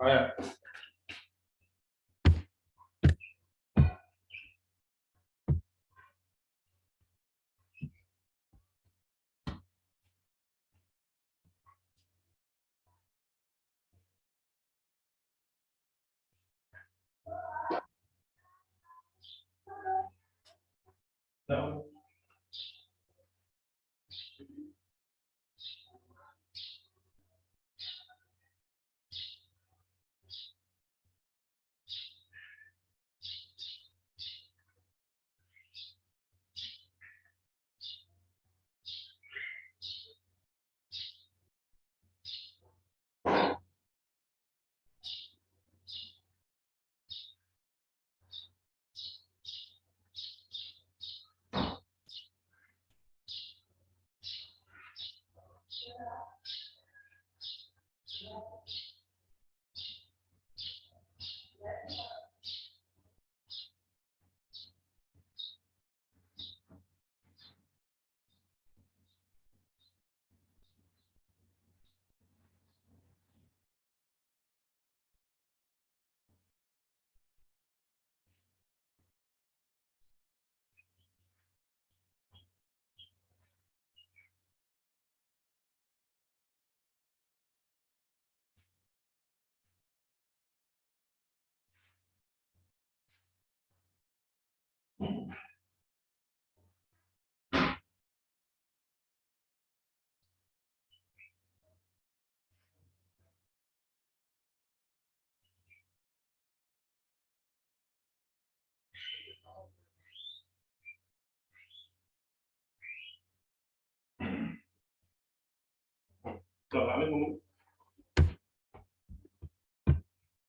आया।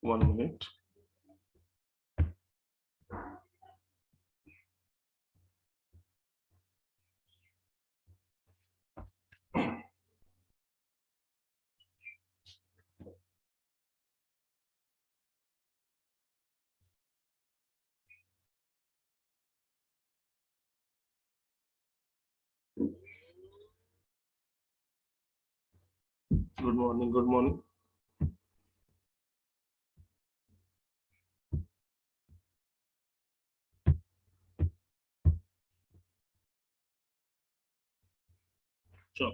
One minute. Good morning. Good morning. Sure.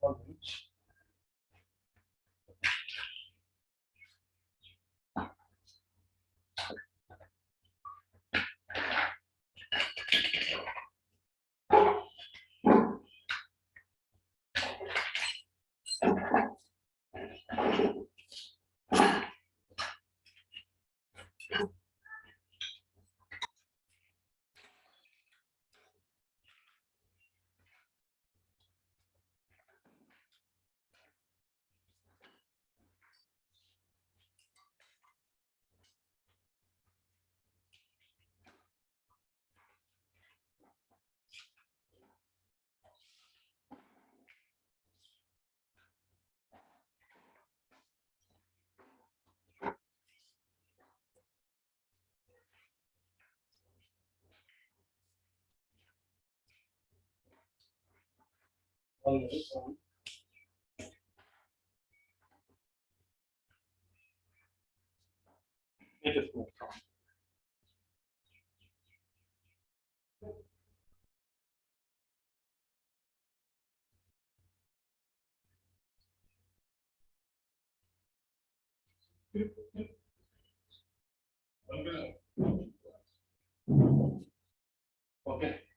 One minute. One minute. It is not. Okay,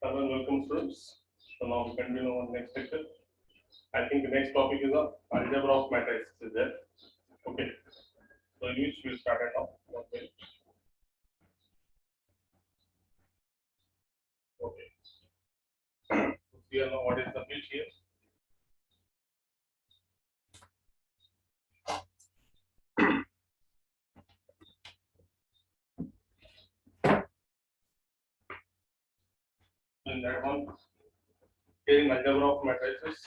hello and welcome students. So now we continue on next lecture. I think the next topic is algebra of matrices is there. Okay, so in which we started off. Okay. Okay. So here now what is the pitch here? In that one, here in algebra of matrices,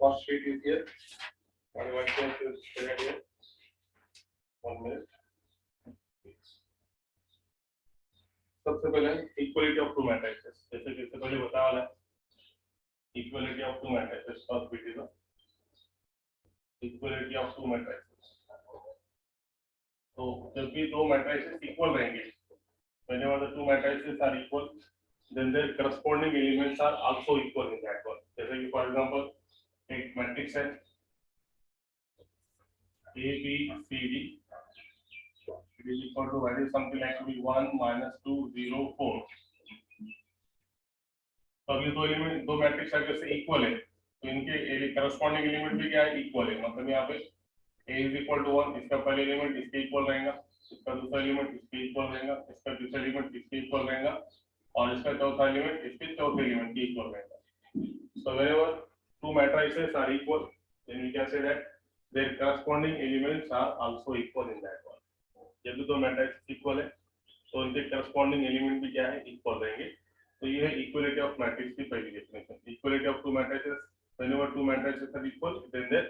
first sheet is here. What I want to say here. 1 minute. सबसे पहले equality of to matrices, जैसे कि इससे पहले बताया वाला equality of to matrices first bit is equality of to matrices. तो जब भी दो मैट्रिसेस इक्वल रहेंगे, whenever the two matrices are equal, then their corresponding elements are also equal in that one. जैसे कि फॉर एग्जांपल एक matrix है A B C D, it is equal to value something like to be 1 minus 2 0 4. तो अभी दो element दो matrix अगर से इक्वल है तो इनके करस्पॉन्डिंग एलिमेंट भी क्या है इक्वल है। मतलब यहाँ पे A is equal to 1, इसका पहला एलिमेंट इसके इक्वल रहेगा, इसका दूसरा एलिमेंट इसके इक्वल रहेगा, इसका तीसरा एलिमेंट इसके इक्वल रहेगा और इसका चौथा एलिमेंट इसके चौथे एलिमेंट के इक्वल रहेगा। So whenever two matrices are equal, then we can say that their corresponding elements are also equal in that one. जब दो मैट्रिक्स इक्वल है तो उनके करस्पॉन्डिंग एलिमेंट भी क्या है इक्वल रहेंगे। तो ये है इक्वलिटी ऑफ मैट्रिक्स की पहली definition. Equality of to matrices, whenever two matrices are equal, then their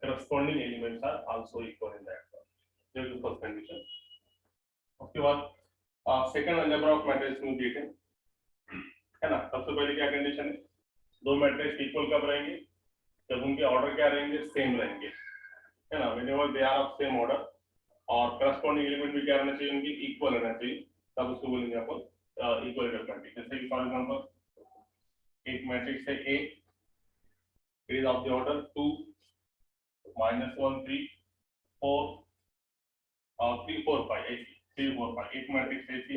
corresponding elements are also equal in that one. This is the first condition. उसके बाद सेकंड अलजेब्रा ऑफ मैट्रिक्स में देखें, है ना। सबसे पहले क्या कंडीशन है, दो मैट्रिक्स इक्वल कब रहेंगे, जब उनके ऑर्डर क्या रहेंगे सेम रहेंगे, है ना। whenever they are of same order और करस्पॉन्डिंग एलिमेंट भी क्या रहना चाहिए उनकी इक्वल रहना चाहिए, तब उसको बोलेंगे अपन इक्वलिटी ऑफ मैट्रिक्स। जैसे कि फॉर एग्जांपल एक मैट्रिक्स है A, it is of the order 2 -1 3 4 3 4 5 ऐसी 3 4 5 एक मैट्रिक्स ऐसी।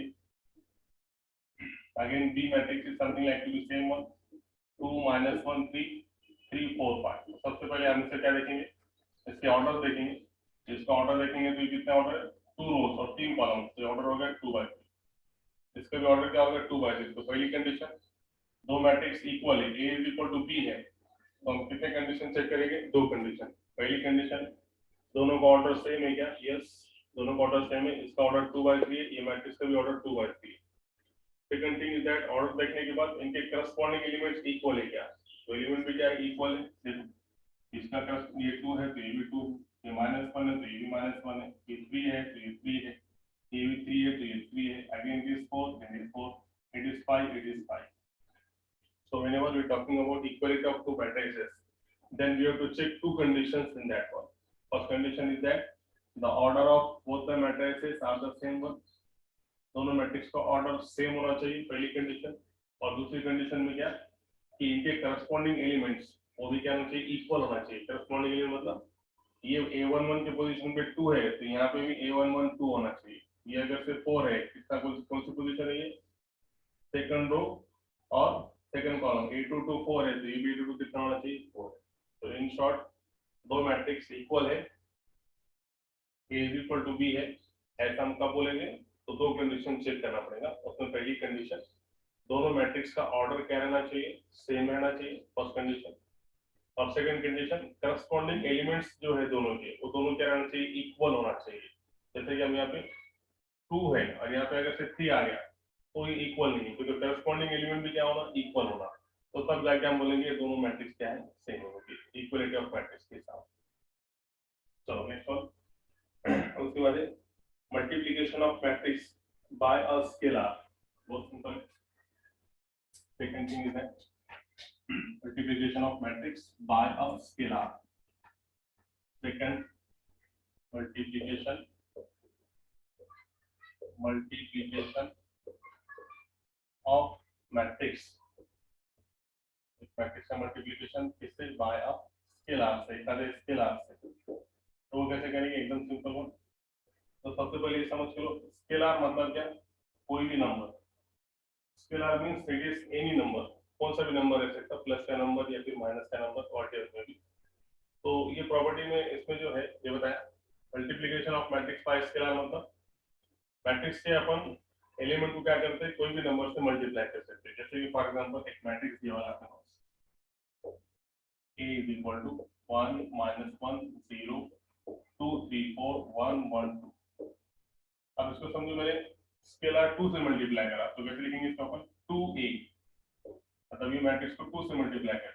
Again B matrix is something like to be same one 2 -1 3 3 4 5। सबसे पहले हम इसे क्या देखेंगे, इसके ऑर्डर देखेंगे। इसका ऑर्डर देखेंगे तो कितने ऑर्डर है, 2 रोज और 3 कॉलम, तो ऑर्डर हो गया 2/3। इसका भी ऑर्डर क्या होगा 2/3। तो पहली कंडीशन, दो मैट्रिक्स इक्वल है, A is equal to B है, तो हम कितने कंडीशन चेक करेंगे, दो कंडीशन। पहली कंडीशन, दोनों का ऑर्डर सेम है क्या, यस दोनों का ऑर्डर सेम है, इसका ऑर्डर 2/3 है, ये मैट्रिक्स का भी ऑर्डर 2/3 है। Second thing is that order देखने के बाद इनके करस्पॉन्डिंग एलिमेंट्स इक्वल है क्या, तो एलिमेंट भी क्या है इक्वल है। इसका ये 2 है तो ये भी 2, ये -1 है तो ये भी -1 है, ये 3 है तो ये 3 है, ये भी 3 है तो ये 3 है, again it is 4 then it is 4, it is 5 it is 5. So whenever we are talking about equality of two matrices, then we have to check two conditions in that one. First condition is that the order of both the matrices are the same one, दोनों मैट्रिक्स का order same होना चाहिए पहली condition. और दूसरी condition में क्या कि इनके करस्पॉन्डिंग एलिमेंट्स वो भी क्या होना चाहिए इक्वल होना चाहिए। करस्पॉन्डिंग एलिमेंट मतलब ये A11 के पोजीशन पे 2 है तो यहाँ पे भी A11 2 होना चाहिए। ये अगर से 4 है, इसका कौन सी पोजीशन है, ये सेकंड रो और सेकंड कॉलम, A22 4 है तो ये भी A22 कितना होना चाहिए 4। तो इन शॉर्ट दो मैट्रिक्स इक्वल है, A is equal to B है, ऐसा हम कब बोलेंगे, तो दो कंडीशन चेक करना पड़ेगा। उसमें पहली कंडीशन, दोनों मैट्रिक्स का ऑर्डर क्या रहना चाहिए, सेम रहना चाहिए, फर्स्ट कंडीशन। और सेकंड कंडीशन, करस्पॉन्डिंग एलिमेंट्स जो है दोनों के, वो दोनों क्या रहना चाहिए, इक्वल होना चाहिए। जैसे कि हम यहाँ पे 2 है और यहाँ पे अगर से 3 आ गया तो ये इक्वल नहीं है, क्योंकि करस्पॉन्डिंग एलिमेंट भी क्या होना, इक्वल होना। तो तब जाके हम बोलेंगे दोनों मैट्रिक्स क्या है, सेम होगी, इक्वलिटी ऑफ मैट्रिक्स के साथ। चलो नेक्स्ट वन, उसके बाद है multiplication of matrix by a scalar. बहुत simple. Second thing is that multiplication of matrix by a scalar. Second, multiplication of matrix. Matrix का multiplication किससे, by a scalar से, स्केलर से। तो वो कैसे करेंगे, एकदम सिंपल वन। तो सबसे पहले ये समझ लो स्केलर मतलब क्या, कोई भी number. Scalar means it is any number, कौन सा भी नंबर है सकता, प्लस का नंबर या फिर माइनस का नंबर, व्हाटएवर में भी। तो ये प्रॉपर्टी में इसमें जो है ये बताया, multiplication of matrix bye scalar मतलब मैट्रिक्स के अपन एलिमेंट को क्या करते हैं, कोई भी नंबर से मल्टीप्लाई कर सकते हैं। जैसे कि फॉर एग्जांपल एक मैट्रिक्स दिया हुआ है A is equal to 1 minus 1 0 2 3 4 1 1 2। अब इसको समझो मैंने स्केलर 2 से मल्टीप्लाई करा, तो कैसे लिखेंगे इसको अपन, 2a, मतलब ये मैट्रिक्स को 2 से मल्टीप्लाई कर,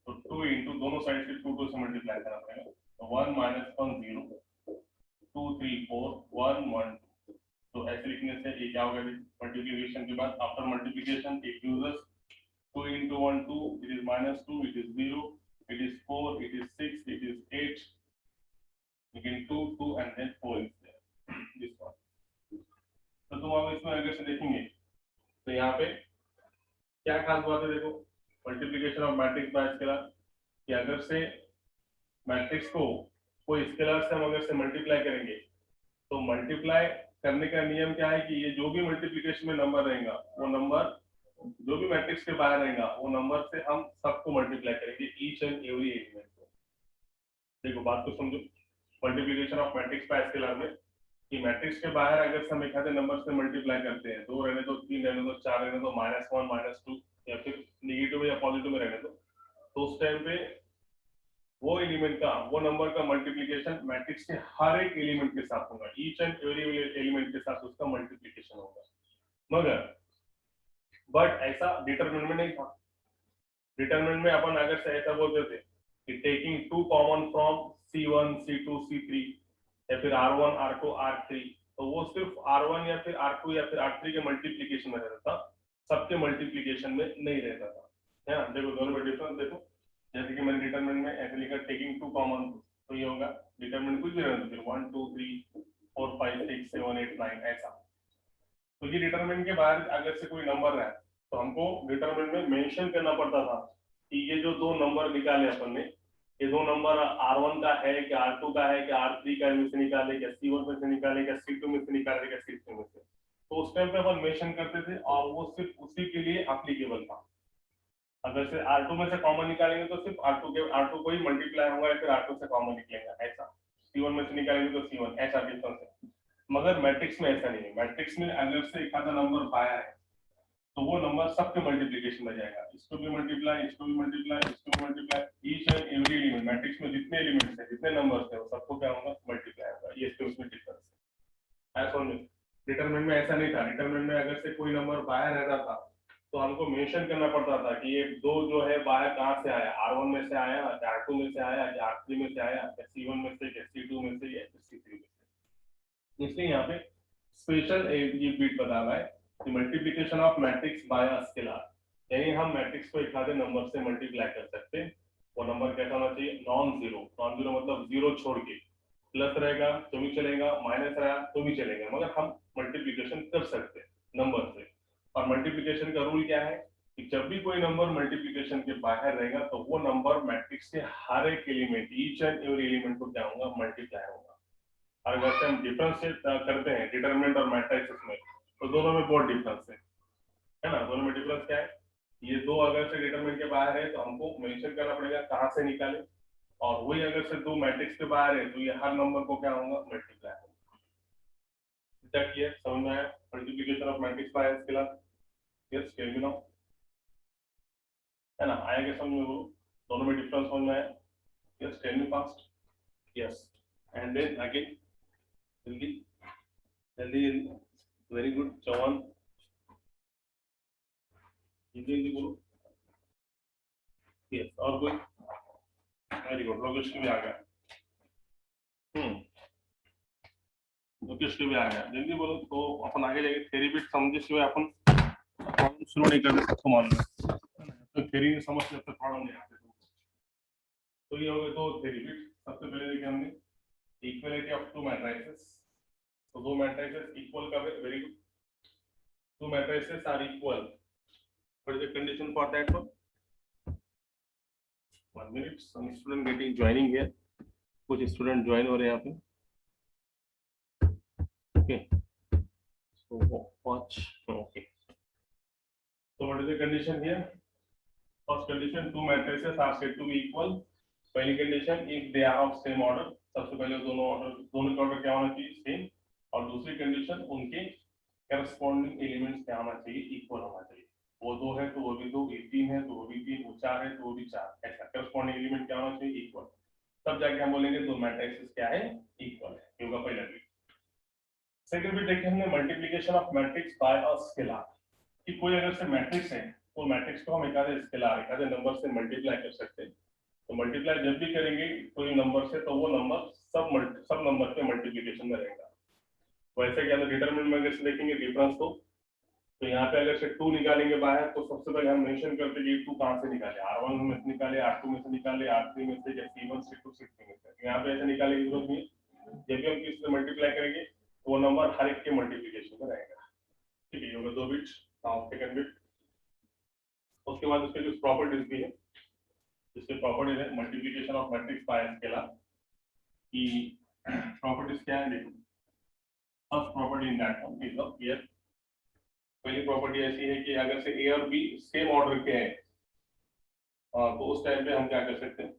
तो 2 इंटू दोनों साइड से 2 से मल्टीप्लाई करना पड़ेगा, तो 1 minus 1 0 2 3 4 1 1 2। तो ऐसे लिखने से ये क्या होगा, मल्टीप्लिकेशन के बाद after multiplication it uses 2 into 1 2, it is minus 2, it is 0, it is 4, it is 6, it is 8, again 2 2 and then 4 is there, this one। तो तुम अब इसमें अगर से देखेंगे तो यहाँ पे क्या खास बात है, देखो multiplication of matrix bye scalar, कि अगर से मैट्रिक्स को कोई स्केलर से हम अगर से मल्टीप्लाई करेंगे, तो मल्टीप्लाई करने का नियम क्या है कि ये जो भी मल्टीप्लिकेशन में नंबर रहेगा, वो नंबर जो भी मैट्रिक्स के बाहर रहेगा, वो नंबर से हम सबको मल्टीप्लाई करेंगे, ईच एंड एवरी एलिमेंट को। देखो बात को समझो, multiplication of matrix bye scalar में कि मैट्रिक्स के बाहर अगर हम एक आधे नंबर से मल्टीप्लाई करते हैं, 2 रहने दो, 3 रहने दो, 4 रहने दो, -1 -2 या फिर नेगेटिव या पॉजिटिव में रहने दो, तो उस टाइम पे वो एलिमेंट का, वो नंबर का मल्टीप्लिकेशन मैट्रिक्स के हर एक एलिमेंट के साथ होगा, ईच एंड एवरी एलिमेंट के साथ उसका मल्टीप्लिकेशन होगा। मगर बट ऐसा डिटरमिनेंट में नहीं था। डिटरमिनेंट में अपन अगर से ऐसा बोलते थे कि taking 2 common from C1 C2 C3 या फिर R1 R2 R3, तो वो सिर्फ R1 या फिर R2 या फिर R3 के मल्टीप्लिकेशन में रहता था, सबके मल्टीप्लिकेशन में नहीं रहता था, है ना। देखो दोनों में डिफरेंस देखो, जैसे कि मैंने डिटरमिनेंट में ऐसे लिखा टेकिंग 2 कॉमन, तो ये होगा डिटरमिनेंट कुछ भी रहता, फिर 1 2 3 4 5 6 7 8 9 ऐसा। तो ये डिटरमिनेंट के बाहर अगर से कोई नंबर है, तो हमको डिटरमिनेंट में मेंशन करना पड़ता था कि ये जो दो नंबर निकाले अपन ने, ये दो नंबर R1 का है कि R2 का है कि R3 का में से निकाले, क्या C1 में से निकाले, क्या C2 में से निकाले, क्या C3 में से। तो उस टाइम पे अपन मेंशन करते थे और वो सिर्फ उसी के लिए एप्लीकेबल था। अगर से R2 में से कॉमन निकालेंगे तो सिर्फ R2 को ही मल्टीप्लाई होगा या फिर R2 से कॉमन निकलेगा, ऐसा। C1 में से निकालेंगे तो C1, ऐसा डिफरेंस है। मगर मैट्रिक्स में ऐसा नहीं है। मैट्रिक्स में अगर से एक आधा नंबर पाया है, तो वो नंबर सबके मल्टीप्लिकेशन में जाएगा, इसको भी मल्टीप्लाई, इसको भी मल्टीप्लाई, इसको भी multiply, each and every element, matrix में जितने एलिमेंट्स हैं, जितने नंबर्स हैं, वो सबको क्या होगा, मल्टीप्लाई होगा। ये इसके उसमें डिफरेंस है। ऐसा नहीं, डिटरमिनेंट में ऐसा नहीं था। डिटरमिनेंट में अगर से कोई नंबर बाहर रहता था, तो हमको मेंशन करना पड़ता था कि ये दो जो है बाहर कहाँ से आया, R1 में से आया, R2 में से आया, R3 में से आया, C1 में से, C2 में से या C3 में से। इसलिए यहाँ पे स्पेशल ये बीट बता रहा है कि multiplication of matrix by a scalar, यानी हम मैट्रिक्स को एक आधे नंबर से मल्टीप्लाई कर सकते हैं। वो नंबर कैसा होना चाहिए, नॉन जीरो। नॉन जीरो मतलब जीरो छोड़ के, प्लस रहेगा तो भी चलेगा, माइनस रहा तो भी चलेगा, मगर हम मल्टीप्लिकेशन कर सकते हैं नंबर से। और मल्टीप्लिकेशन का रूल क्या है कि जब भी कोई नंबर मल्टीप्लिकेशन के बाहर रहेगा, तो वो नंबर मैट्रिक्स के हर एक element, each and every element को क्या होगा, मल्टीप्लाई होगा। और अगर हम डिफरेंशिएट करते हैं डिटरमिनेंट और मैट्रिक्स में, तो दोनों में बहुत डिफरेंस है ना। दोनों में डिफरेंस क्या है, ये दो अगर से डिटरमिनेंट के बाहर है तो हमको मेंशन करना पड़ेगा कहां से निकाले, और वही अगर से दो मैट्रिक्स के बाहर है तो ये हर नंबर को क्या होगा, मल्टीप्लाई होगा। क्या किया, समझ में आया multiplication of matrix bye scalar? Yes, can you now, है ना, आया क्या समझ में? वो दोनों में डिफरेंस समझ में आया? Yes, can you fast? Yes, and then again जल्दी जल्दी, वेरी गुड चौहान, जल्दी बोलो। यस, और कोई? वेरी गुड, लोकेश भी आ गया। लोकेश भी आ गया, जल्दी बोलो। तो अपन आगे जाएंगे, थ्योरी बिट समझे सिवाय अपन प्रॉब्लम शुरू नहीं कर सकते, मालूम है तो थ्योरी समझ ले तो प्रॉब्लम नहीं आते। तो ये हो गए दो थ्योरी बिट। सबसे पहले देखे हमने इक्वलिटी ऑफ टू मैट्रिसेस। तो दो मैट्रिसेस इक्वल कब है, very good, two matrices are equal, what is the condition for that one? 1 minute, some student getting joining here. कुछ स्टूडेंट ज्वाइन हो रहे हैं यहाँ पे, okay, so watch, okay. So what is the condition here? First condition, two matrices are said to be equal. पहली condition, if they are of same order, सबसे पहले दोनों के order क्या होना चाहिए, same. और दूसरी condition, उनके corresponding elements क्या होना चाहिए, equal होना चाहिए. वो दो है तो वो भी दो, ये तीन है तो वो भी तीन, वो चार है तो वो भी चार, ऐसा corresponding element क्या होना चाहिए, equal. तब जाके हम बोलेंगे दो matrices क्या है, equal है. ये होगा पहला भी. सेकंड भी देखिए हमने multiplication of matrix by a scalar. कि कोई अगर से मैट्रिक्स है तो मैट्रिक्स को हम एक आधे स्केलर एक आधे नंबर से मल्टीप्लाई कर सकते हैं. तो मल्टीप्लाई जब भी करेंगे कोई नंबर से तो वो नंबर सब नंबर के मल्टीप्लिकेशन में रहेगा. वैसे कि हम डिटरमिनेंट में अगर से देखेंगे डिफरेंस को, तो यहाँ पे अगर से 2 निकालेंगे बाहर तो सबसे पहले हम मेंशन करते हैं ये 2 कहाँ से निकाले, R1 में से निकाले, R2 में से निकाले, R3 में से, या C1 C2 C3 में से. यहाँ पे ऐसे निकालने की जरूरत नहीं है. जब भी हम किसी से मल्टीप्लाई करेंगे तो वो नंबर हर एक के मल्टीप्लिकेशन में रहेगा. ठीक है, ये होगा 2 बिट्स सेकंड बिट. उसके बाद उसके कुछ प्रॉपर्टीज भी है, जिसके प्रॉपर्टीज है multiplication of matrix bye scalar की प्रॉपर्टीज क्या है देखो. First property in that one is of here. पहली प्रॉपर्टी ऐसी है कि अगर से ए और बी सेम ऑर्डर के हैं तो उस टाइम पे हम क्या कर सकते हैं,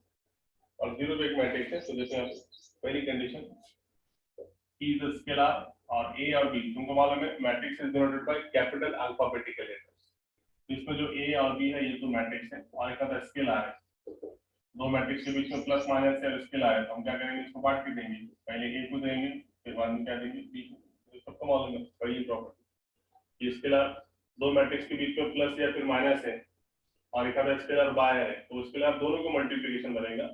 और जीरो पे एक मैट्रिक्स है तो जैसे पहली कंडीशन इज द स्केलर और ए और बी तुमको मालूम है matrix is denoted by capital alphabetical letters. इसमें जो ए और बी है ये तो मैट्रिक्स है और एक आता स्केलर है. दो मैट्रिक्स के बीच में प्लस माइनस या स्केलर है तो हम क्या करेंगे, इसको बांट के देंगे. पहले ए को देंगे फिर बाद में क्या देंगे बी को. तो सबको मालूम है पहली प्रॉपर्टी. ये स्केलर दो मैट्रिक्स के बीच में प्लस या फिर माइनस है और एक आता स्केलर बाहर है तो स्केलर दोनों को मल्टीप्लिकेशन बनेगा.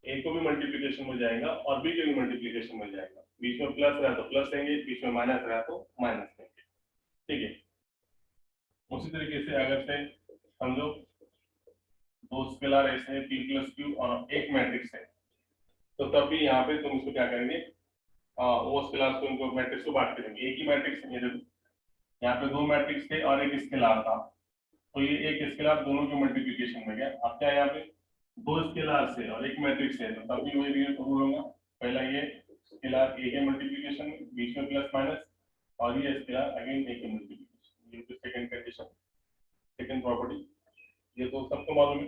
ए को भी मल्टीप्लिकेशन मिल जाएगा और बी को भी मल्टीप्लिकेशन मिल जाएगा. बीच में प्लस रहा तो प्लस देंगे, बीच में माइनस रहा तो माइनस देंगे. ठीक है. उसी तरीके से अगर से समझो दो स्केलर ऐसे हैं p प्लस क्यू और एक मैट्रिक्स है तो तब भी यहाँ पे तुम इसको क्या करेंगे, वो स्केलर को इनको मैट्रिक्स को बांट देंगे. एक ही मैट्रिक्स है, यहाँ पे दो मैट्रिक्स थे और एक स्केलर था तो ये एक स्केलर दोनों के मल्टीप्लिकेशन में गया. अब क्या यहाँ पे दो स्केलर से और एक मैट्रिक्स है तो तब भी वही रूल होगा. पहला ये स्केलर ए के मल्टीप्लिकेशन में बीच में प्लस माइनस और ये स्केलर अगेन ए के मल्टीप्लिकेशन. ये सेकंड कंडीशन, सेकंड प्रॉपर्टी. ये तो सबको मालूम है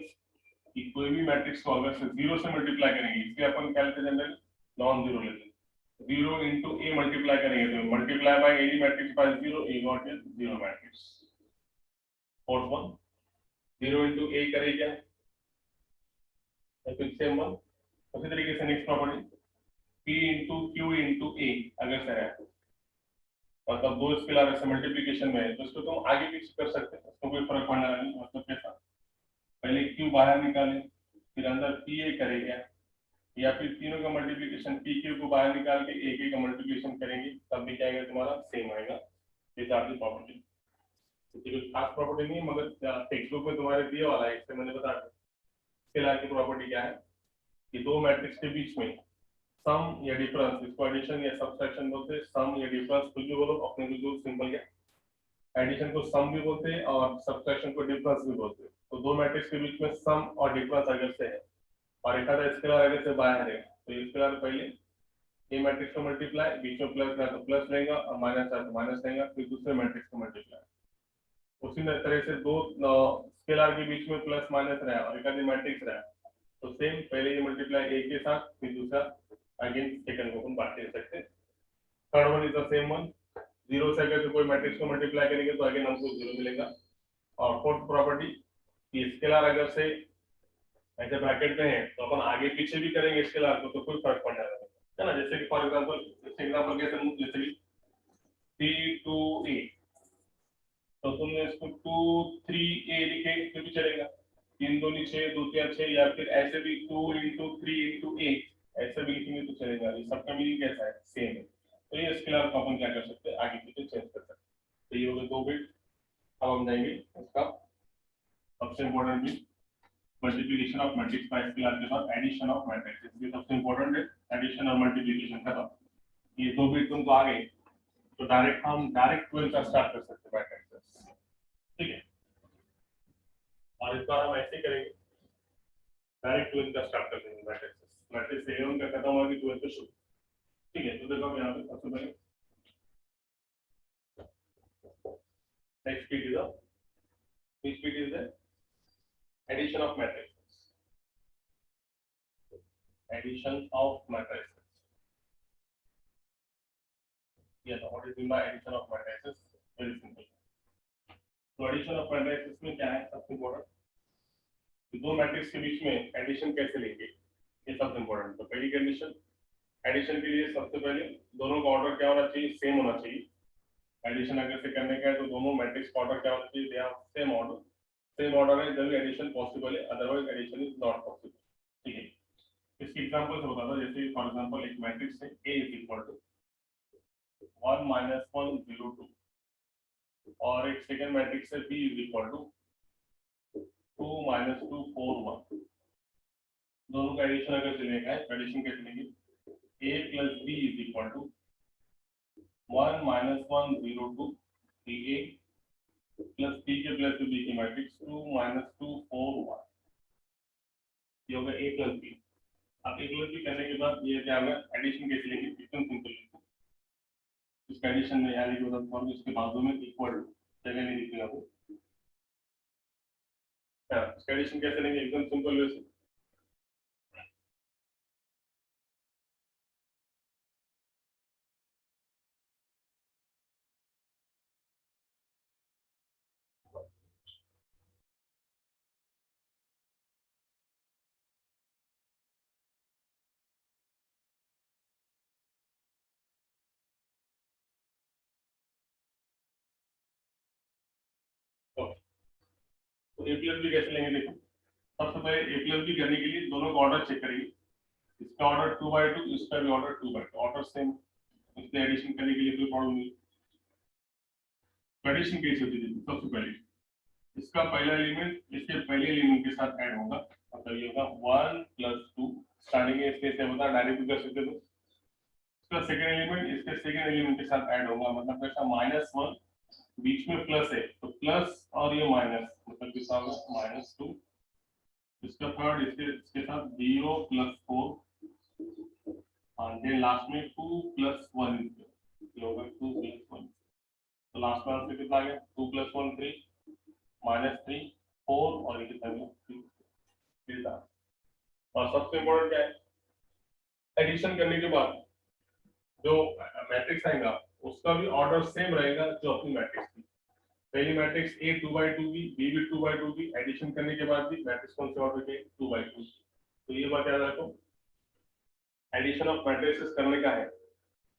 कि कोई भी मैट्रिक्स को अगर से जीरो से मल्टीप्लाई करेंगे इसके अपन क्या लेते हैं जनरली नॉन जीरो लेते हैं. जीरो इंटू ए मल्टीप्लाई करेंगे तो multiply by any matrix by zero A got is zero matrix. Fourth one zero into A करे क्या फिर सेम वन. उसी तरीके से next property p into Q into A अगर से है मतलब दो स्केलर से मल्टीप्लिकेशन में है तो इसको तुम आगे पीछे कर सकते हैं, उसको कोई फर्क पड़ने वाला नहीं. मतलब कैसा, पहले क्यू बाहर निकाले फिर अंदर पी ए करेगा या फिर तीनों का मल्टीप्लिकेशन पी क्यू को बाहर निकाल के ए का मल्टीप्लिकेशन करेंगे तब भी क्या आएगा तुम्हारा सेम आएगा. ये चार प्रॉपर्टी. कुछ खास प्रॉपर्टी नहीं है मगर टेक्स्ट बुक में तुम्हारे दिया वाला है इससे मैंने बता दिया. स्केलर की प्रॉपर्टी क्या है कि दो मैट्रिक्स के बीच में सम या डिफरेंस, इसको एडिशन या सब्ट्रैक्शन बोलते हैं. सम या डिफरेंस कुछ भी बोलो, अपने को सिंपल क्या, एडिशन को सम भी बोलते हैं और सब्ट्रैक्शन को डिफरेंस भी बोलते हैं. तो दो मैट्रिक्स के बीच में सम और डिफरेंस अगर से है और एक आधा स्केलर अगर से बाहर है तो ये स्केलर पहले ए मैट्रिक्स को मल्टीप्लाई, बीच में प्लस है तो प्लस लेगा और माइनस है तो माइनस लेगा, फिर दूसरे मैट्रिक्स को मल्टीप्लाई. उसी तरह से दो स्केलर के बीच में प्लस माइनस रहा और एक आधी मैट्रिक्स रहा तो सेम पहले ये मल्टीप्लाई ए के साथ फिर दूसरा अगेन सेकंड को हम बांट दे सकते हैं. Third one is the same one. Zero से अगर कोई मैट्रिक्स को मल्टीप्लाई करेंगे तो अगेन हमको जीरो मिलेगा. और फोर्थ प्रॉपर्टी कि स्केलर अगर से ऐसे ब्रैकेट में है तो अपन आगे पीछे भी करेंगे स्केलर को तो कोई फर्क पड़ने वाला है ना. जैसे कि फॉर एग्जांपल जैसे कि 3 2 a तो तुमने इसको 2 3 a लिखे तो भी चलेगा. 3 2 6 2 3 6 या फिर ऐसे भी 2 इंटू 3 इंटू a ऐसे भी लिखेंगे तो चलेगा. ये सबका मीनिंग कैसा है, सेम है. तो ये स्केलर को अपन क्या कर सकते हैं, आगे पीछे चेंज कर सकते हैं. तो ये हो गए दो बिट. अब हम जाएंगे उसका सबसे important bit multiplication of matrix bye scalar के बाद एडिशन ऑफ मैट्रिक्स. ये सबसे इम्पोर्टेंट है, एडिशन और मल्टीप्लिकेशन का. ये दो बिट तुमको आ गए तो हम डायरेक्ट 12 का स्टार्ट कर सकते हैं मैट्रिक्स. ठीक है. और इस बार हम ऐसे करेंगे डायरेक्ट 12 का स्टार्ट कर देंगे मैट्रिक्स. मैट्रिक्स A1 का खत्म हुआ कि 12 पे शुरू, ठीक है। तो देखो अब यहाँ पे सबसे पहले नेक्स्ट पीट is which bit is the addition of matrices, addition of matrices. Yeah, what is mean by addition of matrices? Very simple. तो एडिशन ऑफ मैट्रिक्स में क्या है सबसे इम्पोर्टेंट, दो मैट्रिक्स के बीच में एडिशन कैसे लेंगे ये सबसे इम्पोर्टेंट। तो पहली कंडीशन एडिशन के लिए सबसे पहले दोनों का ऑर्डर क्या होना चाहिए, सेम होना चाहिए। एडिशन अगर से करने का है तो दोनों मैट्रिक्स का ऑर्डर क्या होना चाहिए, they are same order. Same order है जब एडिशन पॉसिबल है, otherwise addition is not possible, ठीक है। इसकी एग्जांपल से बताता हूं, जैसे फॉर एग्जांपल एक मैट्रिक्स है A is equal to 1 minus 1 0 2 और एक सेकंड मैट्रिक्स है B is equal to 2 minus 2 4 1। दोनों का एडिशन अगर चलेगा है, एडिशन कैसे लेंगे, A plus B is equal to 1 minus 1 0 2 A plus B के प्लस B की मैट्रिक्स 2 माइनस 2 4 1, ये होगा A प्लस B। अब A प्लस B करने के बाद ये क्या होगा, एडिशन कैसे लेंगे, एकदम सिंपल है। इसका एडिशन में यहाँ लिखो तो इसके बाजू में इक्वल जगह नहीं लिखेगा वो, इसका एडिशन कैसे लेंगे, एकदम सिंपल वे से। तो A प्लस बी कैसे लेंगे, देखो सबसे पहले A प्लस बी करने के लिए दोनों का ऑर्डर चेक करेंगे। इसका ऑर्डर 2/2, इसका भी ऑर्डर 2/2, ऑर्डर सेम, इसलिए एडिशन करने के लिए कोई प्रॉब्लम नहीं। एडिशन कैसे होती है, सबसे पहले इसका पहला एलिमेंट इसके पहले एलिमेंट के साथ ऐड होगा, मतलब ये होगा 1 प्लस 2, स्टार्टिंग में इसके से होता है डायरेक्ट कर सकते हो। इसका सेकंड एलिमेंट इसके सेकंड एलिमेंट के साथ ऐड होगा, मतलब कैसा -1, बीच में प्लस है तो प्लस और ये माइनस, मतलब कितना होगा -2। इसका थर्ड इसके साथ 0 प्लस 4 और देन लास्ट में 2 प्लस 1, ये होगा 2 प्लस 1। तो लास्ट में आंसर कितना आ गया, 2 प्लस 1 3 -3 4 और ये कितना गया 3। और सबसे इम्पोर्टेंट क्या है, एडिशन करने के बाद जो मैट्रिक्स आएगा उसका भी ऑर्डर सेम रहेगा जो अपनी मैट्रिक्स थी। पहली मैट्रिक्स A 2/2 की, B भी 2/2 की, एडिशन करने के बाद भी मैट्रिक्स कौन से ऑर्डर के, 2/2। तो ये बात याद रखो, एडिशन ऑफ मैट्रिक्सेस करने का है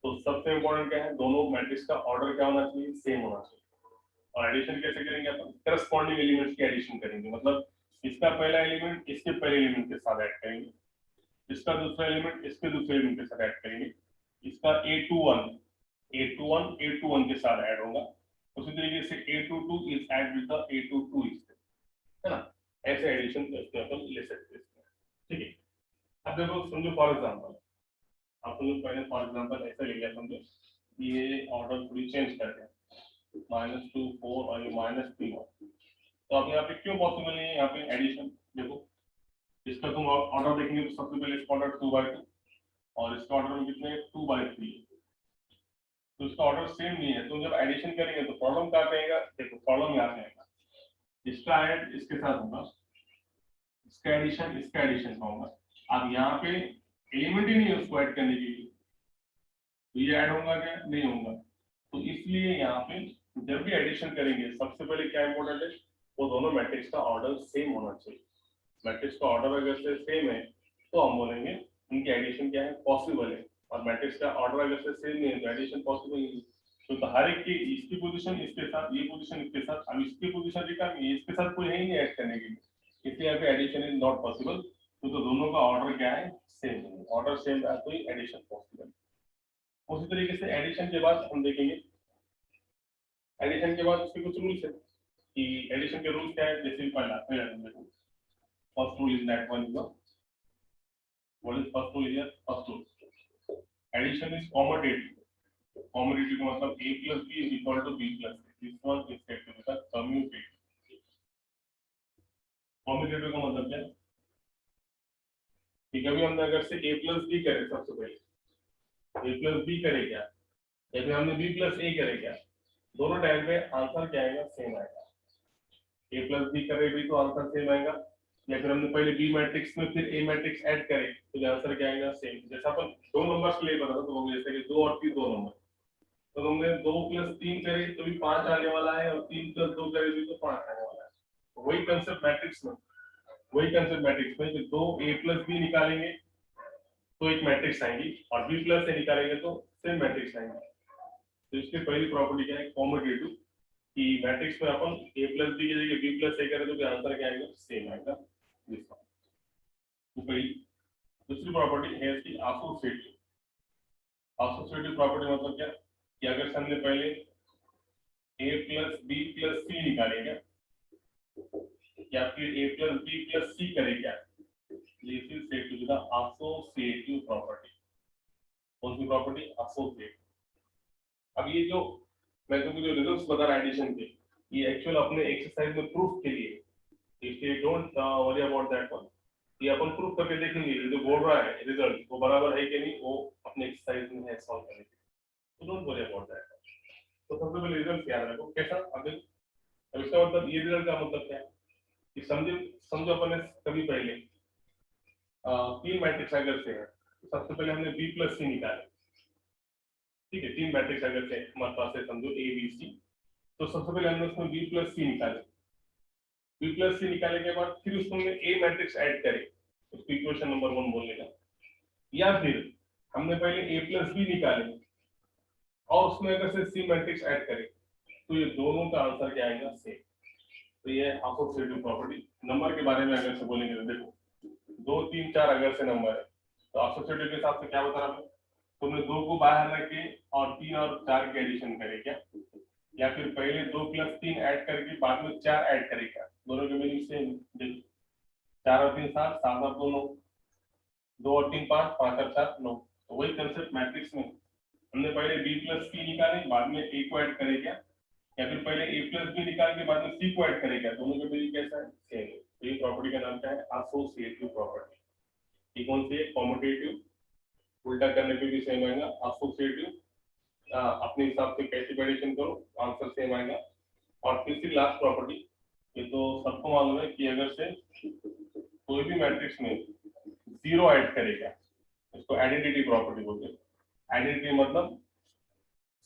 तो सबसे इंपॉर्टेंट क्या है, दोनों मैट्रिक्स का ऑर्डर क्या होना चाहिए, सेम होना चाहिए। और एडिशन कैसे करेंगे अपन, करस्पॉन्डिंग एलिमेंट्स की एडिशन करेंगे, मतलब इसका पहला एलिमेंट इसके पहले एलिमेंट के साथ ऐड करेंगे, इसका दूसरा एलिमेंट इसके दूसरे एलिमेंट के साथ ऐड करेंगे। इसका A21 के साथ ऐड होगा, उसी तरीके से A22 is add with the A22 है ना, ऐसे एडिशन करके अपन ले सकते हैं, ठीक है। अब देखो समझो फॉर एग्जांपल, आप समझो पहले फॉर एग्जांपल ऐसा ले लिया, समझो ये ऑर्डर थोड़ी चेंज करते हैं, -2 4 और ये -3 तो अब यहाँ पे क्यों पॉसिबल नहीं है यहाँ पे एडिशन, देखो इसका तुम ऑर्डर देखेंगे तो सबसे पहले इसका ऑर्डर 2/2 और इसका ऑर्डर में कितने 2/3, तो इसका ऑर्डर सेम नहीं है। तो जब एडिशन करेंगे तो प्रॉब्लम क्या कहेगा, देखो प्रॉब्लम यहाँ पे आएगा, इसका ऐड इसके साथ होगा, इसका एडिशन का होगा। अब यहाँ पे एलिमेंट ही नहीं है उसको ऐड करने के लिए, तो ये ऐड होगा क्या, नहीं होगा। तो इसलिए यहाँ पे जब भी एडिशन करेंगे सबसे पहले क्या इंपॉर्टेंट है, वो दोनों मैट्रिक्स का ऑर्डर सेम होना चाहिए। मैट्रिक्स का ऑर्डर अगर से सेम है तो हम बोलेंगे उनकी एडिशन क्या है, पॉसिबल है। और मैट्रिक्स का ऑर्डर अगर से सेम नहीं है तो एडिशन पॉसिबल नहीं है। तो हर एक की इसकी पोजीशन इसके साथ, ये पोजीशन इसके साथ, अब इसकी पोजीशन रिकॉर्ड इसके साथ कोई है ही नहीं ऐड करने के लिए, इसलिए यहाँ पे एडिशन इज नॉट पॉसिबल। तो दोनों का ऑर्डर क्या है, सेम है, ऑर्डर सेम है तो ही एडिशन पॉसिबल। उसी तरीके से एडिशन के बाद हम देखेंगे, एडिशन के बाद उसके कुछ रूल्स है कि एडिशन के रूल्स क्या है, जैसे पहला देखो first rule is that one is what is first rule here, first rule addition is commutative. Commutative का मतलब a plus b is equal to b plus c, this one is set to be the commutative. Commutative का मतलब क्या है, कि कभी हमने अगर से a प्लस बी करे, सबसे पहले a प्लस बी करे क्या, या फिर हमने b प्लस ए करे क्या, दोनों टाइम पे आंसर क्या आएगा, सेम आएगा। a प्लस बी करे भी तो आंसर सेम आएगा, या फिर हमने पहले बी मैट्रिक्स में फिर a मैट्रिक्स ऐड करे तो आंसर क्या आएगा, सेम। जैसे अपन दो नंबर्स के लिए बता दो, तो जैसे कि 2 और 3 दो नंबर, तो तुमने 2 प्लस 3 करे तो भी 5 आने वाला है, और 3 प्लस 2 करे भी तो 5 आने वाला है। तो वही कंसेप्ट मैट्रिक्स में, वही कंसेप्ट मैट्रिक्स में कि 2 a प्लस बी निकालेंगे तो एक मैट्रिक्स आएंगी, और b प्लस से निकालेंगे तो सेम मैट्रिक्स आएंगे। तो इसकी पहली प्रॉपर्टी क्या है, कॉम्यूटेटिव, कि मैट्रिक्स में अपन a प्लस बी की जगह b प्लस ए करें तो आंसर क्या आएगा, सेम आएगा। तो पहली। दूसरी प्रॉपर्टी है इसकी एसोसिएटिव। एसोसिएटिव प्रॉपर्टी मतलब क्या, कि अगर हमने पहले a plus B plus C निकालेंगे, या फिर a plus B plus C करेंगे, this is said to be the associative property. कौन सी प्रॉपर्टी, एसोसिएटिव। अब ये जो मैं तुमको जो रिजल्ट्स बता रहा एडिशन के, ये एक्चुअल अपने एक्सरसाइज में प्रूफ के लिए, इसलिए don't worry about that one. ये अपन प्रूफ करके देखेंगे जो बोल रहा है रिजल्ट वो बराबर है कि नहीं, वो अपने एक्सरसाइज में है सॉल्व करेंगे, तो डोंट वरी अबाउट दैट। तो सबसे पहले रिजल्ट याद रखो कैसा। अब इसका मतलब ये रिजल्ट का मतलब क्या है कि समझो अपन ने कभी पहले 3 मैट्रिक्स अगर से है, तो सबसे पहले हमने b प्लस सी निकाले, ठीक है। 3 मैट्रिक्स अगर से हमारे पास है, समझो a b c, तो सबसे पहले हमने उसमें b प्लस सी निकाले। b प्लस सी निकालने के बाद फिर उसमें a मैट्रिक्स ऐड करे, उसको इक्वेशन नंबर 1 बोलने का। या फिर हमने पहले a प्लस बी निकाले और उसमें अगर से c मैट्रिक्स ऐड करे, तो ये दोनों का आंसर क्या आएगा, सेम। तो ये एसोसिएटिव प्रॉपर्टी। नंबर के बारे में अगर से बोलेंगे तो देखो 2 3 4 अगर से नंबर है, तो एसोसिएटिव के हिसाब से क्या बता रहा हूं, तुमने 2 को बाहर रखे और 3 और 4 के एडिशन करे क्या, या फिर पहले 2 प्लस 3 ऐड करके बाद में 4 ऐड करे क्या, दोनों के मीनिंग सेम। 4 और 3 7, 7 और 2 9, 2 और 3 5, 5 और 4 9। तो वही कंसेप्ट मैट्रिक्स में हमने पहले b प्लस सी निकाले, बाद में a को ऐड करे क्या, या फिर पहले a प्लस बी निकाल के बाद में c को ऐड करे क्या, दोनों के मीनिंग कैसा है, सेम। तो ये प्रॉपर्टी का नाम क्या है, एसोसिएटिव प्रॉपर्टी। ये कौन सी है, कॉम्यूटेटिव, उल्टा करने पे भी सेम आएगा। एसोसिएटिव अपने हिसाब से कैसे एडिशन करो आंसर सेम आएगा। और तीसरी लास्ट प्रॉपर्टी, ये तो सबको मालूम है कि अगर से कोई भी मैट्रिक्स में 0 ऐड करेगा, इसको आइडेंटिटी प्रॉपर्टी बोलते हैं। आइडेंटिटी मतलब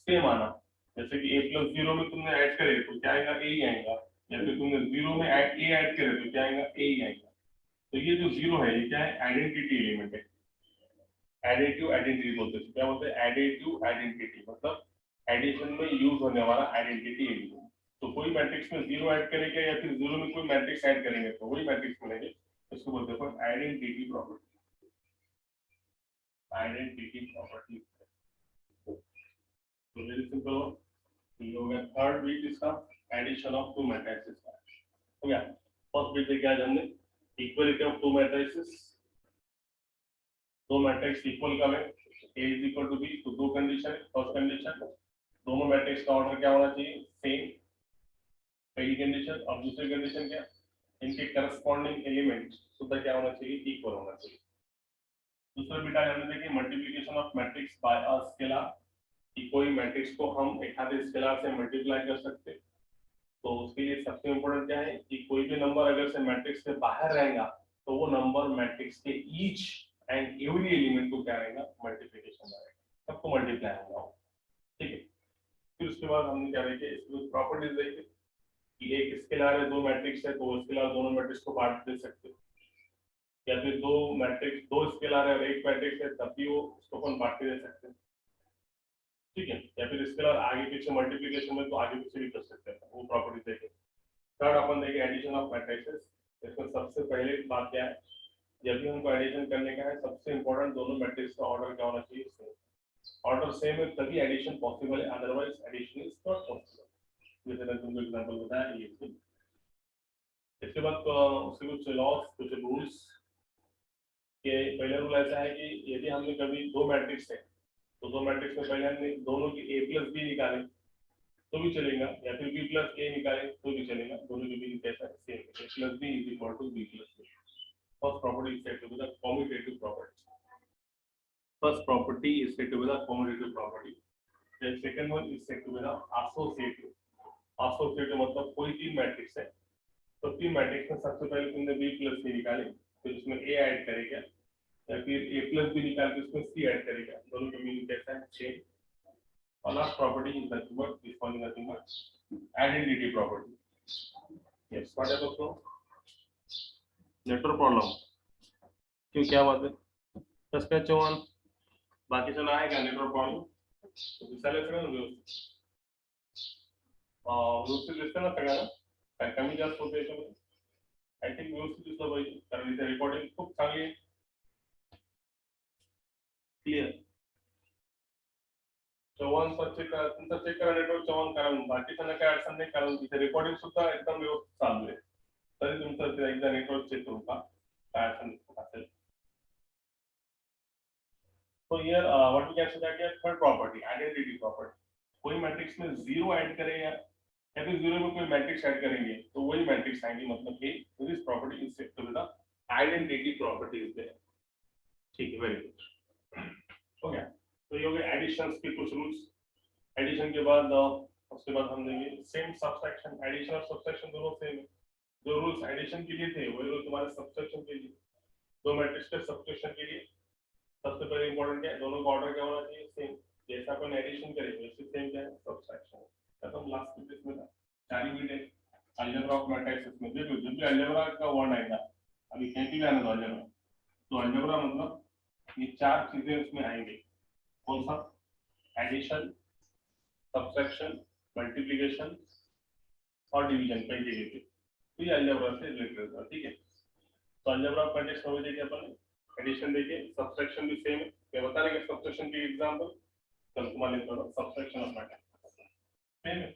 सेम आना, जैसे कि a प्लस 0 में तुमने ऐड करे तो क्या आएगा, a ही आएगा, या फिर तुमने 0 में ऐड a ऐड करे तो क्या आएगा, a ही आएगा। तो ये जो 0 है ये क्या है, आइडेंटिटी एलिमेंट है। एडिटिव आइडेंटिटी बोलते हैं, क्या बोलते हैं, एडिटिव आइडेंटिटी मतलब एडिशन में यूज होने वाला आइडेंटिटी एलिमेंट। तो कोई मैट्रिक्स में 0 ऐड करेंगे या फिर 0 में कोई मैट्रिक्स ऐड करेंगे तो वही मैट्रिक्स मिलेंगे, इसको बोलते हैं आइडेंटिटी प्रॉपर्टी। आइडेंटिटी प्रॉपर्टी तो वेरी सिंपल हो गया। थर्ड बीट इसका एडिशन ऑफ 2 मैट्रिसेस का हो गया। फर्स्ट बीट देखिए आज हमने equality of 2 matrices. 2 matrix equal कब है, a is equal to b, तो 2 कंडीशन है। फर्स्ट कंडीशन, दोनों मैट्रिक्स का ऑर्डर क्या होना चाहिए, सेम, पहली कंडीशन। और दूसरी कंडीशन क्या, इनके करस्पॉन्डिंग एलिमेंट शुद्ध क्या होना चाहिए, इक्वल होना चाहिए। दूसरा बीटा हमने देखिए multiplication of matrix by a scalar, कि कोई मैट्रिक्स को हम एक आधे स्केलर से मल्टीप्लाई कर सकते हैं। तो उसके लिए सबसे इंपॉर्टेंट क्या है कि कोई भी नंबर अगर से मैट्रिक्स से बाहर रहेगा तो वो नंबर मैट्रिक्स के ईच एंड एवरी एलिमेंट को क्या रहेगा, मल्टीप्लिकेशन रहेगा, सबको मल्टीप्लाई होगा, ठीक है। फिर उसके बाद हमने क्या देखे, इसकी प्रॉपर्टीज देखे कि एक स्केलर है, 2 मैट्रिक्स है, तो स्केलर दोनों मैट्रिक्स को बांट दे सकते हैं, या फिर 2 मैट्रिक्स 2 स्केलर है और एक मैट्रिक्स है तब भी वो उसको अपन बांट के दे सकते हैं, ठीक है। या फिर स्केलर आगे पीछे मल्टीप्लिकेशन में तो आगे पीछे भी कर सकते हैं, वो प्रॉपर्टी देखे। थर्ड अपन देखे एडिशन ऑफ मैट्रिसेस। इसमें सबसे पहले बात क्या है, जब भी हमको एडिशन करने का है सबसे इंपॉर्टेंट दोनों मैट्रिक्स का ऑर्डर क्या होना चाहिए, सेम। ऑर्डर सेम है तभी एडिशन पॉसिबल है, otherwise addition is not possible. जैसे मैंने तुमको एग्जांपल बताया ये। इसके बाद उसके कुछ लॉस, कुछ रूल्स के। पहला रूल ऐसा है कि यदि हमने कभी 2 मैट्रिक्स है तो 2 मैट्रिक्स में पहले हमने दोनों की a प्लस बी निकाले तो भी चलेगा, या फिर b प्लस ए निकाले तो भी चलेगा, दोनों के बीच कैसा same, a plus B is equal to b plus A. First property property is said to be the commutative property. First property is said to be the commutative property. The second one is said to be the associative. Associative मतलब कोई तीन matrix है, तो तीन matrix में सबसे पहले तुमने b प्लस c निकाले, फिर उसमें a ऐड करेगा, या फिर a प्लस b निकाल के उसमें c ऐड करेगा, दोनों का मीनिंग कैसा है? चेन. और last property is nothing but this one is nothing but identity property. Yes, what about no network problem? क्यों, क्या बात है? तस्कर चौहान बाकी चला आएगा नेटवर्क प्रॉब्लम तो विचार करें ना व्यवस्थित दिसतं ना सगळ्यांना? काय कमी जास्त होते याच्यामध्ये? आय थिंक व्यवस्थित दिसलं पाहिजे, कारण इथे रेकॉर्डिंग खूप चांगली आहे. क्लिअर? चव्हाणचा चेक करा, तुमचा चेक करा नेटवर्क चव्हाण, कारण बाकीच्यांना काय अडचण नाही, कारण तिथे रेकॉर्डिंग सुद्धा एकदम व्यवस्थित चालू आहे. तरी तुमचं एकदा नेटवर्क चेक करू का, काय अडचण असेल. So here what we can say that here third property, identity property. कोई मैट्रिक्स में जीरो ऐड करें या फिर जीरो में कोई मैट्रिक्स ऐड करेंगे तो वही मैट्रिक्स आएंगे, मतलब कि this property is said to be the identity property is there. ठीक है, वेरी गुड. हो गया. तो ये हो गए एडिशंस के कुछ रूल्स. एडिशन के बाद उसके बाद हम देंगे सेम सबट्रैक्शन. एडिशन और सबट्रैक्शन दोनों सेम है. जो रूल्स एडिशन के लिए थे वही रूल तुम्हारे सबट्रैक्शन के लिए. दो मैट्रिक्स के सबट्रैक्शन के लिए सबसे पहले इंपॉर्टेंट क्या है, दोनों का ऑर्डर क्या होना चाहिए? सेम. जैसा अपन एडिशन करेंगे वैसे सेम क्या है? सबट्रैक्शन. खत्म. लास्ट क्लास में था 4 मिनट है अलजेब्रा ऑफ मैट्रिसेस में. देखो जब भी अलजेब्रा का वर्ड आएगा, अभी कहीं भी आना अलजेब्रा, तो अलजेब्रा मतलब ये चार चीजें उसमें आएंगे. कौन सा? एडिशन, सबट्रैक्शन, मल्टीप्लिकेशन और डिवीजन कहीं जगह पे. तो ये अलजेब्रा से रिलेटेड होता है. ठीक है. तो अलजेब्रा ऑफ मैट्रिक्स में देखिए अपन एडिशन देखिए, सबट्रैक्शन भी सेम है. मैं बता रहा हूं सबट्रैक्शन के एग्जांपल कल तुम्हारे लिए सबट्रैक्शन ऑफ मैट्रिक्स सेम है.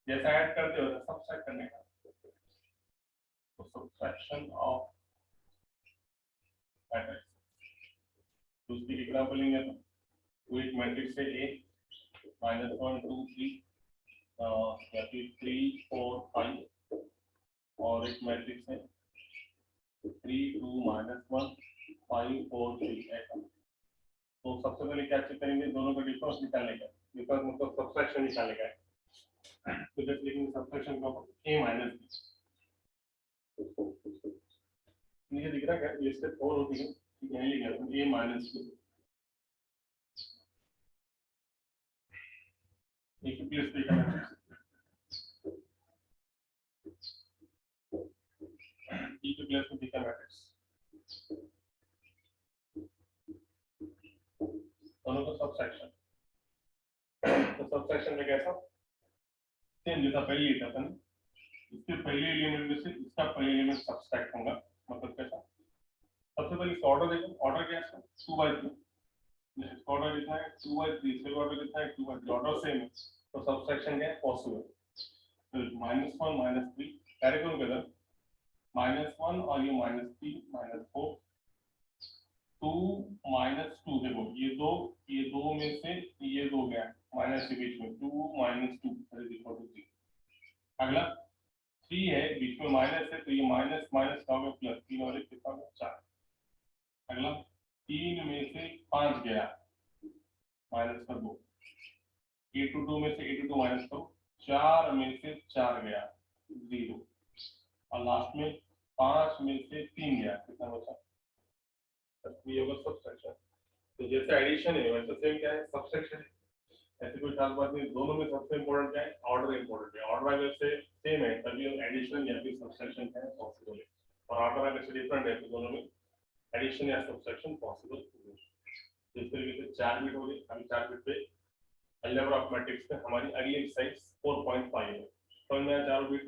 जैसा ऐड करते हो सबट्रैक्ट करने का, तो सबट्रैक्शन ऑफ मैट्रिक्स. दूसरी एग्जांपल लेंगे तो एक मैट्रिक्स है A -1 2 3 या फिर 3 4 5 और एक मैट्रिक्स है 3 2 -1 5 4 3 ऐसा. तो सबसे पहले क्या चेक करेंगे? दोनों का डिफरेंस निकालने का. डिफरेंस मतलब सबट्रैक्शन निकालने का है. तो जस्ट लिखेंगे सबट्रैक्शन का a माइनस b. नीचे दिख रहा है ये स्टेप 4 होती है. यहां लिखा है a माइनस b. एक ही प्लेस पे करना है. e के प्लेस पे दिखा मैट्रिक्स. दोनों का सबट्रैक्शन. तो सबट्रैक्शन में कैसा? सेम जैसा पहले लिखा था ना, इसके पहले एलिमेंट में से इसका पहले एलिमेंट सबट्रैक्ट होगा. मतलब कैसा? सबसे पहले इसका ऑर्डर देखो. ऑर्डर क्या है? 2/3. इसका ऑर्डर कितना है? 2/3. इसका ऑर्डर कितना है? 2/3. ऑर्डर सेम है, तो सबट्रैक्शन क्या है? पॉसिबल. तो -1 -3 कैरी करो किधर? -1 और ये -3 -4 2 -2. देखो ये दो में से ये दो गया माइनस के बीच में. 2 - 2 इज इक्वल टू 3. अगला 3 है, बीच में माइनस है, तो ये माइनस माइनस का होगा प्लस. 3 और 1 कितना होगा? 4. अगला 3 में से 5 गया माइनस का 2. 8 to 2 में से 8 to 2 माइनस करो. 4 में से 4 गया 0. और लास्ट में 5 में से 3 गया, कितना बचा? ये होगा सबट्रैक्शन. तो जैसे एडिशन है वैसे सेम क्या है? सबट्रैक्शन है. ऐसे कोई खास बात नहीं. दोनों में सबसे इंपॉर्टेंट क्या है? ऑर्डर इंपॉर्टेंट है. ऑर्डर अगर से सेम है तभी एडिशन या फिर सबट्रैक्शन है पॉसिबल है, और ऑर्डर अगर से डिफरेंट है तो दोनों में एडिशन या सबट्रैक्शन पॉसिबल है. जिस तरीके से 4 बिट हो गए. अभी 4 बिट पे अलजेब्रा ऑफ मैट्रिक्स में हमारी अगली एक्सरसाइज 4.5 है. तो मैं 4 bit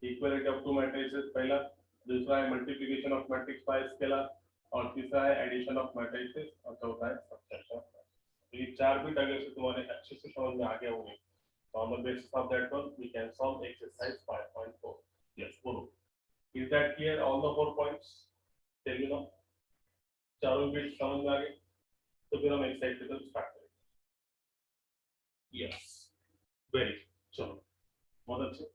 equality of to matrices पहला, दूसरा है multiplication of matrix bye scalar, और तीसरा है एडिशन ऑफ मैट्रिसेस, और चौथा है सबट्रैक्शन. तो ये 4 बिट अगर से तुम्हारे अच्छे से समझ में आ गए होंगे, तो on the basis of that one we can solve exercise 5.4. Yes, बोलो. Is that clear? All the 4 points tell me now. चारों बिट समझ में आ गए तो फिर हम एक्सरसाइज को स्टार्ट करेंगे. Yes, very. चलो, बहुत अच्छे.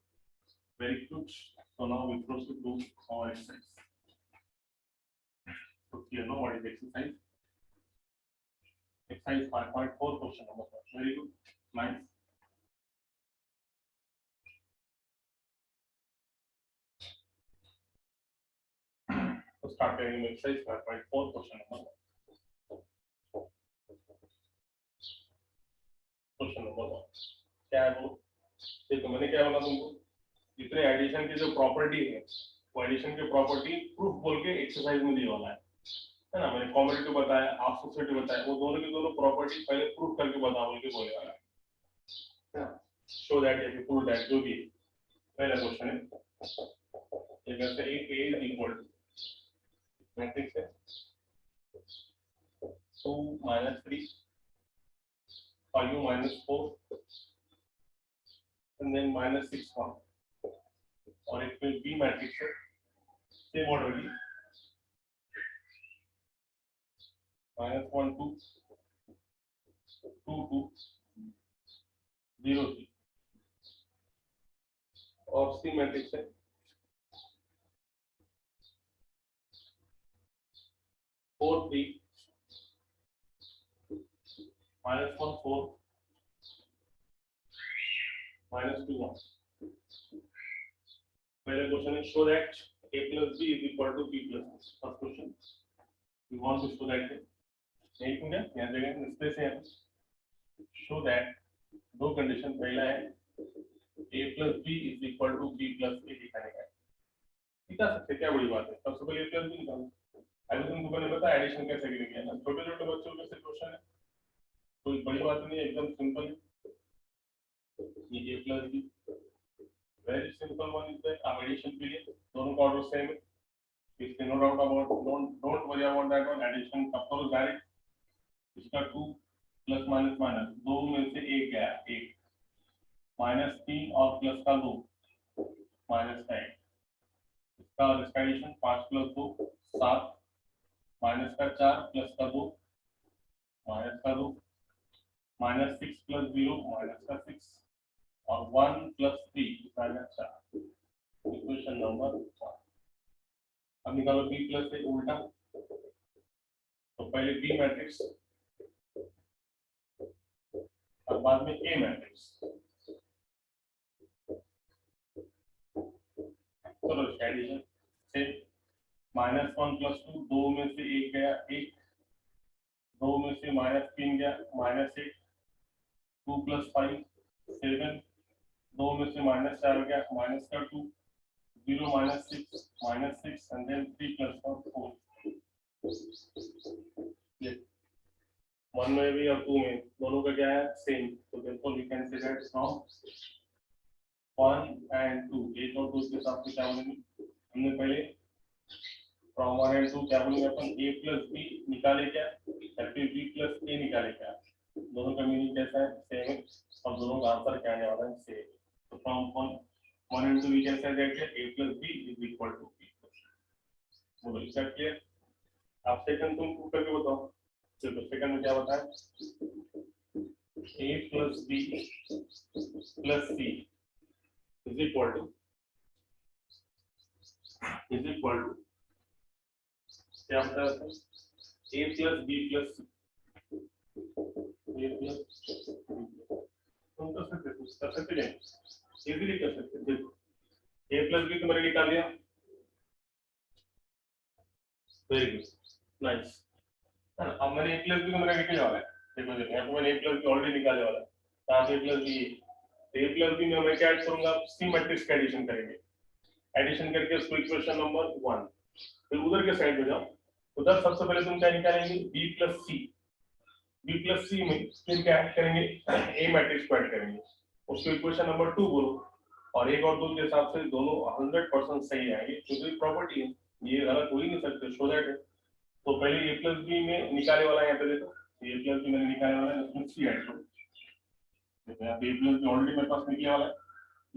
Very good. So now we proceed to our exercise. here no what is exercise 5.4 question number 1. Very good, nice. So start करेंगे exercise 5.4 question number 1. Question number 1 क्या है वो देखो मैंने क्या बोला तुमको जितने एडिशन की जो प्रॉपर्टी है वो एडिशन की प्रॉपर्टी प्रूफ बोल के एक्सरसाइज में दिया वाला है ना। मैंने कॉम्बिनेटिव बताया एसोसिएटिव बताया वो दोनों की दोनों प्रॉपर्टी पहले प्रूफ करके बता बोल के बोलने वाला है ना। शो दैट या प्रूव दैट जो भी पहला क्वेश्चन है ये कहते हैं a is equal to matrix है 2 - 3 5 - 4 and then -6 1 और एक में बी मैट्रिक्स है सेम ऑर्डर की -1 2 2 2 0 3 और सी मैट्रिक्स है 4 3 -1 4 -2 1. पहले क्वेश्चन है show that a plus b is equal to b plus c. First question we want to show that नहीं क्या यहां जगह इसमें से शो दैट दो कंडीशन पहला है a plus b is equal to b plus a दिखाने का है दिखा सकते क्या बड़ी बात है। सबसे पहले a plus b निकालो अभी तुमको मैंने बताया एडिशन कैसे करेंगे ना छोटे छोटे बच्चों के से क्वेश्चन है कोई बड़ी बात नहीं है एकदम सिंपल ये a plus b very simple one is that addition period दोनों का ऑर्डर सेम है इससे no doubt about don't worry about that one addition कब करो डायरेक्ट इसका 2 प्लस माइनस माइनस दो में से एक गया एक -3 और प्लस का 2 माइनस का 1 इसका एडिशन 5 + 2 7 माइनस का 4 प्लस का 2 माइनस का 2 -6 + 0 माइनस का 6 और 1 + 3 माइनस 4 इक्वेशन नंबर 1। अब निकालो b प्लस से उल्टा तो पहले b मैट्रिक्स और बाद में a मैट्रिक्स चलो एडिशन से -1 + 2 दो में से एक गया एक दो में से -3 गया -1 2 + 5 7 दो में से -4 गया -2 0 -6 and then 3 + 1 4 ये 1 में भी और 2 में दोनों का क्या है सेम तो therefore we can say that from 1 and 2 एक और 2 के हिसाब से क्या बोलेंगे हमने पहले from 1 and 2 क्या बोलेंगे अपन a plus b निकाले क्या या फिर b plus a निकाले क्या दोनों का मीनिंग कैसा है सेम है और दोनों का आंसर क्या आने वाला है सेम तो from 1 and 2 we can say that a plus b is equal to b बोलो इसका क्लियर आप सेकंड तुम प्रूव करके बताओ चलो सेकंड में क्या बताया a plus b plus c is equal to क्या बताया a plus b plus c a plus तुम कर सकते हैं इजीली कर सकते हैं देखो a plus b तो मैंने निकाल दिया वेरी गुड नाइस अब मैंने a plus b को मैंने निकालने वाला है देखो यहाँ पे मैंने a plus b ऑलरेडी निकालने वाला है कहाँ पे a plus b a plus b में मैं क्या ऐड करूंगा सी मैट्रिक्स का एडिशन करेंगे एडिशन करके उसको इक्वेशन नंबर 1 फिर उधर के साइड में जाओ उधर सबसे पहले तुम क्या निकालेंगे b plus c में फिर क्या ऐड करेंगे a मैट्रिक्स को ऐड करेंगे उसको इक्वेशन नंबर 2 बोलो और एक और दो के हिसाब से दोनों 100% सही आएंगे क्योंकि प्रॉपर्टी है ये गलत हो ही नहीं सकते शो दैट तो पहले a plus b में निकाले वाला यहाँ पे देखो a plus b मैंने निकाले वाला है उसमें c ऐड करो देखो यहाँ पे a plus b ऑलरेडी मेरे पास निकले वाला है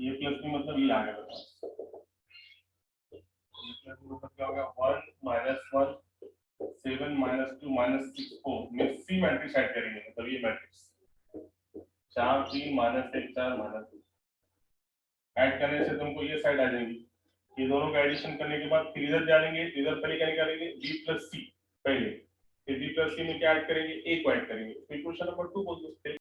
a plus b मतलब ये आ गया मेरे पास a plus b मतलब क्या होगा 1 -1 7 -2 -6 4 में c मैट्रिक्स ऐड करेंगे मतलब ये मैट्रिक्स 4 3 -1 4 -2 ऐड करने से तुमको ये साइड आ जाएंगी ये दोनों का एडिशन करने के बाद फिर इधर डालेंगे इधर पहले क्या निकालेंगे b plus c पहले फिर बी प्लस सी में क्या ऐड करेंगे, ए को ऐड करेंगे, इक्वेशन नंबर 2 बोल सकते हैं।